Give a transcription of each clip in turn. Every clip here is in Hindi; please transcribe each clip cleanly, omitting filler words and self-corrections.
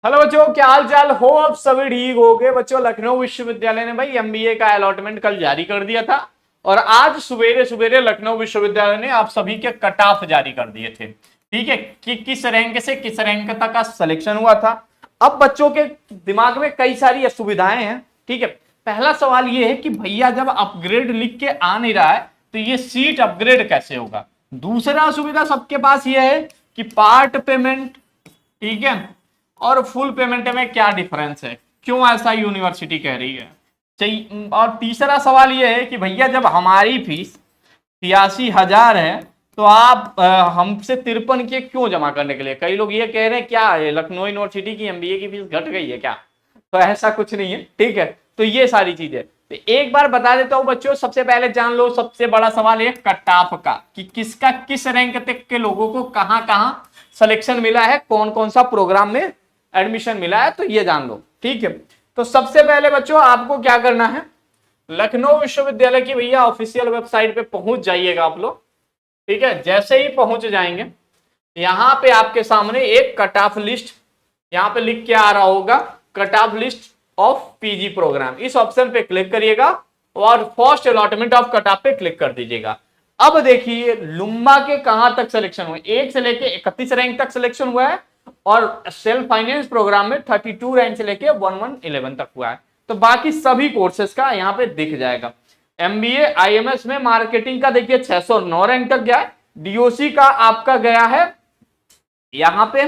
हेलो बच्चों, क्या हाल चाल हो? अब सभी ठीक हो गए बच्चों। लखनऊ विश्वविद्यालय ने भाई एमबीए का अलॉटमेंट कल जारी कर दिया था और आज सवेरे सवेरे लखनऊ विश्वविद्यालय ने आप सभी के कट ऑफ जारी कर दिए थे। ठीक है, कि किस रैंक से किस रैंक तक का सिलेक्शन हुआ था। अब बच्चों के दिमाग में कई सारी असुविधाएं हैं। ठीक है, पहला सवाल ये है कि भैया जब अपग्रेड लिख के आ नहीं रहा है तो ये सीट अपग्रेड कैसे होगा। दूसरा असुविधा सबके पास ये है कि पार्ट पेमेंट, ठीक है, और फुल पेमेंट में क्या डिफरेंस है, क्यों ऐसा यूनिवर्सिटी कह रही है। चाहिए। और तीसरा सवाल यह है कि भैया जब हमारी फीस 83,000 है तो आप हमसे 53 के क्यों जमा करने के लिए। कई लोग ये कह रहे हैं क्या लखनऊ यूनिवर्सिटी की एमबीए की फीस घट गई है क्या। तो ऐसा कुछ नहीं है। ठीक है, तो ये सारी चीजें तो एक बार बता देता हूं बच्चों। सबसे पहले जान लो, सबसे बड़ा सवाल है कट ऑफ का, कि किसका किस रैंक तक के लोगों को कहां कहां सिलेक्शन मिला है, कौन कौन सा प्रोग्राम में एडमिशन मिला है, तो ये जान लो। ठीक है, तो सबसे पहले बच्चों आपको क्या करना है, लखनऊ विश्वविद्यालय की भैया ऑफिशियल वेबसाइट पे पहुंच जाइएगा आप लोग। ठीक है, जैसे ही पहुंच जाएंगे यहां पे आपके सामने एक कट ऑफ लिस्ट यहां पे लिख के आ रहा होगा, cut off list of PG programme. इस ऑप्शन पे क्लिक करिएगा और first allotment of cut off पे क्लिक कर दीजिएगा। अब देखिए लुम्बा के कहां तक सिलेक्शन हुए, 1 से लेके 31 रैंक तक सिलेक्शन हुआ है और सेल्फ फाइनेंस प्रोग्राम में 32 रैंक से लेके 1111 तक हुआ है। तो बाकी सभी कोर्सेज का यहाँ पे दिख जाएगा। एमबीए आईएमएस में मार्केटिंग का देखिए 609 रैंक तक गया है। डीओसी का आपका गया है यहाँ पे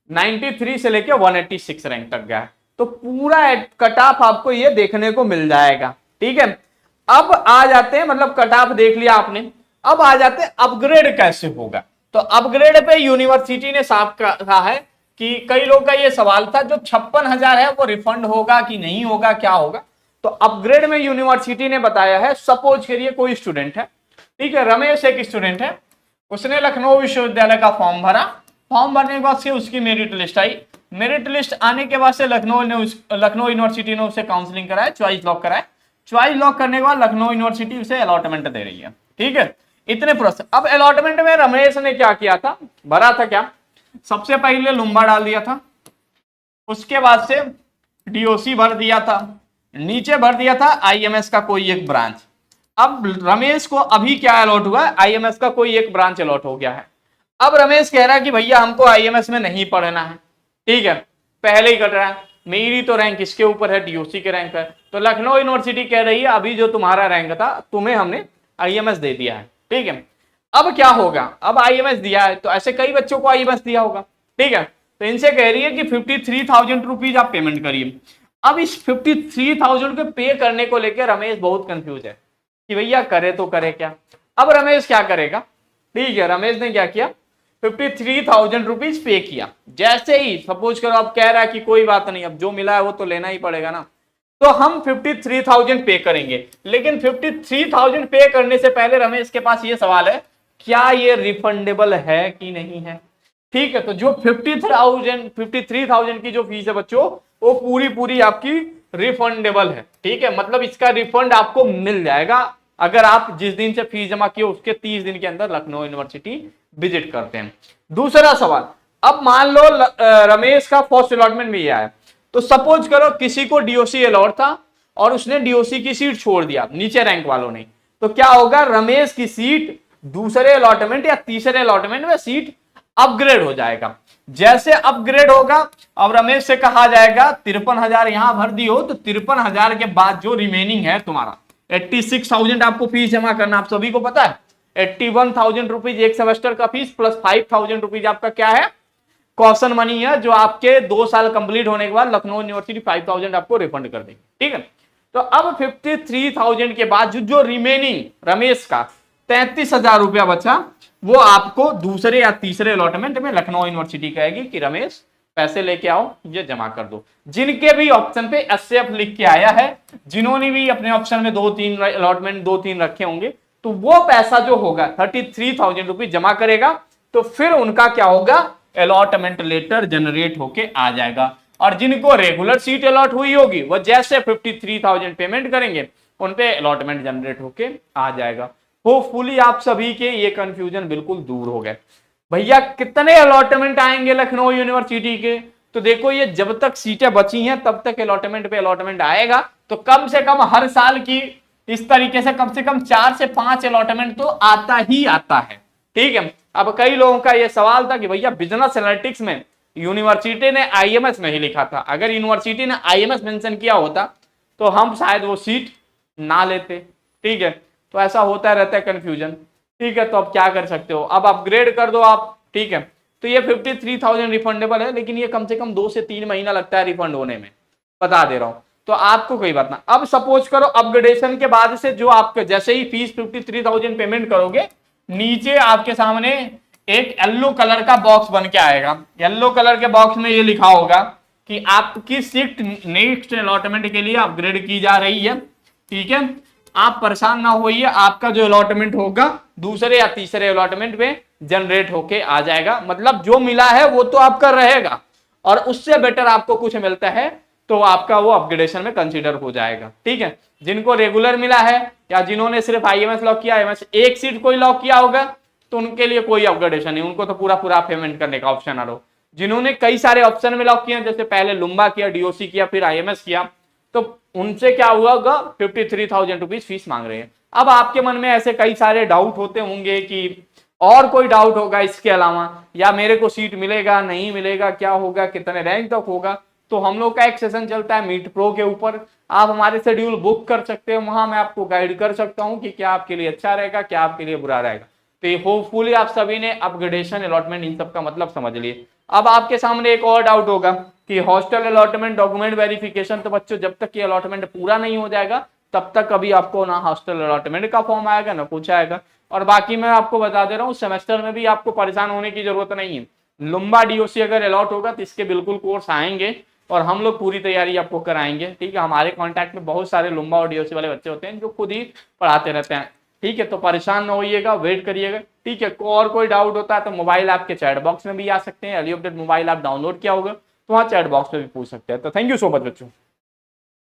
93 से लेके 186 रैंक तक गया है। तो पूरा कट ऑफ आपको ये देखने को मिल जाएगा। ठीक है, अब आ जाते हैं, मतलब कट ऑफ देख लिया आपने, अब आ जाते हैं अपग्रेड कैसे होगा। तो अपग्रेड पे यूनिवर्सिटी ने साफ कहा है कि कई लोग का ये सवाल था, जो 56,000 है वो रिफंड होगा कि नहीं होगा, क्या होगा। तो अपग्रेड में यूनिवर्सिटी ने बताया है, सपोज करिए कोई स्टूडेंट है, ठीक है, रमेश एक स्टूडेंट है, उसने लखनऊ विश्वविद्यालय का फॉर्म भरा। फॉर्म भरने के बाद से उसकी मेरिट लिस्ट आई। मेरिट लिस्ट आने के बाद से लखनऊ यूनिवर्सिटी ने उसे काउंसलिंग कराया, चॉइस लॉक कराया। चॉइस लॉक करने के बाद लखनऊ यूनिवर्सिटी उसे अलॉटमेंट दे रही है। ठीक है, इतने प्रोसेस। अब अलॉटमेंट में रमेश ने क्या किया था, भरा था क्या, सबसे पहले लुम्बा डाल दिया था, उसके बाद से डीओसी भर दिया था, नीचे भर दिया था आईएमएस का कोई एक ब्रांच। अब रमेश को अभी क्या अलॉट हुआ है, आईएमएस का कोई एक ब्रांच अलॉट हो गया है। अब रमेश कह रहा है कि भैया हमको आईएमएस में नहीं पढ़ना है। ठीक है, पहले ही कट रहा है, मेरी तो रैंक इसके ऊपर है, डीओसी के रैंक है। तो लखनऊ यूनिवर्सिटी कह रही है अभी जो तुम्हारा रैंक था तुम्हें हमने आईएमएस दे दिया है। ठीक है, अब क्या होगा, अब आईएमएस दिया है तो ऐसे कई बच्चों को आईएमएस दिया होगा। ठीक है, तो इनसे कह रही है कि 53,000 रुपीज आप पेमेंट करिए। अब इस 53,000 को पे करने को लेकर रमेश बहुत कंफ्यूज है कि भैया करे तो करे क्या। अब रमेश क्या करेगा, ठीक है, रमेश ने क्या किया, 53,000 रुपीज पे किया। जैसे ही सपोज करो अब कह रहा है कि कोई बात नहीं, अब जो मिला है वो तो लेना ही पड़ेगा ना, तो हम 53,000 पे करेंगे। लेकिन 53,000 पे करने से पहले रमेश के पास ये सवाल है, क्या ये रिफंडेबल है कि नहीं है। ठीक है, तो जो 53,000 की जो फीस है बच्चों, वो पूरी पूरी आपकी रिफंडेबल है। ठीक है, मतलब इसका रिफंड आपको मिल जाएगा अगर आप जिस दिन से फीस जमा किए उसके 30 दिन के अंदर लखनऊ यूनिवर्सिटी विजिट करते हैं। दूसरा सवाल, अब मान लो रमेश का फर्स्ट अलॉटमेंट भी आया, तो सपोज करो किसी को डीओसी अलॉट था और उसने डीओसी की सीट छोड़ दिया, नीचे रैंक वालों ने, तो क्या होगा, रमेश की सीट दूसरे अलॉटमेंट या तीसरे अलॉटमेंट में सीट अपग्रेड हो जाएगा। जैसे अपग्रेड होगा, अब रमेश से कहा जाएगा 53,000 यहां भर दी हो, तो 53,000 के बाद जो रिमेनिंग है तुम्हारा 86,000 आपको फीस जमा करना, आप सभी को पता है। 81,000 रुपीज एक सेमेस्टर का फीस प्लस 5,000 रुपीज आपका क्या है, कॉशन मनी है, जो आपके 2 साल कंप्लीट होने के बाद लखनऊ यूनिवर्सिटी 5,000 आपको रिफंड कर देगी। ठीक है, तो अब 53,000 के बाद जो रिमेनिंग रमेश का 33,000 रुपया बचा, वो आपको दूसरे या तीसरे अलॉटमेंट में लखनऊ यूनिवर्सिटी कहेगी कि रमेश पैसे लेके आओ, ये जमा कर दो। जिनके भी ऑप्शन पे एसएफ लिख के आया है, जिन्होंने भी अपने ऑप्शन में 2-3 अलॉटमेंट 2-3 रखे होंगे, तो वो पैसा जो होगा 33,000 रुपीज जमा करेगा, तो फिर उनका क्या होगा, अलॉटमेंट लेटर जनरेट होके आ जाएगा। और जिनको रेगुलर सीट अलॉट हुई होगी वो जैसे 53,000 पेमेंट करेंगे, उनपे अलॉटमेंट जनरेट होके आ जाएगा। होपफुली आप सभी के ये कंफ्यूजन बिल्कुल दूर हो गए। भैया कितने अलॉटमेंट आएंगे लखनऊ यूनिवर्सिटी के, तो देखो ये जब तक सीटें बची हैं तब तक अलॉटमेंट पे अलॉटमेंट आएगा। तो कम से कम हर साल की इस तरीके से कम 4 से 5 अलॉटमेंट तो आता ही आता है। ठीक है, अब कई लोगों का ये सवाल था कि भैया बिजनेस एनालिटिक्स में यूनिवर्सिटी ने आईएमएस नहीं लिखा था, अगर यूनिवर्सिटी ने आईएमएस मेंशन किया होता तो हम शायद वो सीट ना लेते। ठीक है, तो ऐसा होता रहता है कंफ्यूजन। ठीक है, तो अब क्या कर सकते हो, अब अपग्रेड कर दो आप। ठीक है, तो ये 53,000 रिफंडेबल है, लेकिन ये कम से कम 2 से 3 महीना लगता है रिफंड होने में, बता दे रहा हूं। तो आपको कोई बात ना, अब सपोज करो अपग्रेडेशन के बाद से जो आपके जैसे ही फीस 53,000 पेमेंट करोगे, नीचे आपके सामने एक येलो कलर का बॉक्स बन के आएगा। येलो कलर के बॉक्स में ये लिखा होगा कि आपकी सीट नेक्स्ट अलॉटमेंट के लिए अपग्रेड की जा रही है। ठीक है, आप परेशान ना होइए, आपका जो अलॉटमेंट होगा दूसरे या तीसरे अलॉटमेंट में जनरेट होके आ जाएगा। मतलब जो मिला है वो तो आपका रहेगा, और उससे बेटर आपको कुछ मिलता है तो आपका वो अपग्रेडेशन में कंसीडर हो जाएगा। ठीक है, जिनको रेगुलर मिला है या जिन्होंने सिर्फ आईएमएस लॉक किया, आईएमएस एक सीट कोई लॉक किया होगा, तो उनके लिए कोई अपग्रेडेशन नहीं, उनको तो पूरा पूरा पेमेंट करने का ऑप्शन आ रहा। जिन्होंने कई सारे ऑप्शन में लॉक किया, जैसे पहले लुम्बा किया, डीओसी किया, फिर आईएमएस किया, तो उनसे क्या हुआ होगा, 53,000 रुपीज फीस मांग रहे हैं। अब आपके मन में ऐसे कई सारे डाउट होते होंगे कि और कोई डाउट होगा इसके अलावा, या मेरे को सीट मिलेगा नहीं मिलेगा, क्या होगा, कितने रैंक तक होगा। तो हम लोग का एक सेशन चलता है मीट प्रो के ऊपर, आप हमारे शेड्यूल बुक कर सकते हैं, वहां मैं आपको गाइड कर सकता हूं कि क्या आपके लिए अच्छा रहेगा, क्या आपके लिए बुरा रहेगा। तो होपफुली आप सभी ने अपग्रेडेशन अलॉटमेंट इन सब का मतलब समझ लिए। अब आपके सामने एक और डाउट होगा कि हॉस्टल अलॉटमेंट डॉक्यूमेंट वेरिफिकेशन, तो बच्चों जब तक ये अलॉटमेंट पूरा नहीं हो जाएगा तब तक कभी आपको ना हॉस्टल अलॉटमेंट का फॉर्म आएगा ना कुछ आएगा। और बाकी मैं आपको बता दे रहा हूँ, सेमेस्टर में भी आपको परेशान होने की जरूरत नहीं है। लंबा डीओसी अगर अलॉट होगा तो इसके बिल्कुल कोर्स आएंगे और हम लोग पूरी तैयारी आपको कराएंगे। ठीक है, हमारे कॉन्टैक्ट में बहुत सारे लंबा और डीओसी वाले बच्चे होते हैं जो खुद ही पढ़ाते रहते हैं। ठीक है, तो परेशान ना होइएगा, वेट करिएगा। ठीक है, और कोई डाउट होता है तो मोबाइल ऐप के चैट बॉक्स में भी आ सकते हैं। एली अपडेट मोबाइल ऐप डाउनलोड किया होगा तो वहाँ चैट बॉक्स में भी पूछ सकते हैं। तो थैंक यू सो मच बच्चों।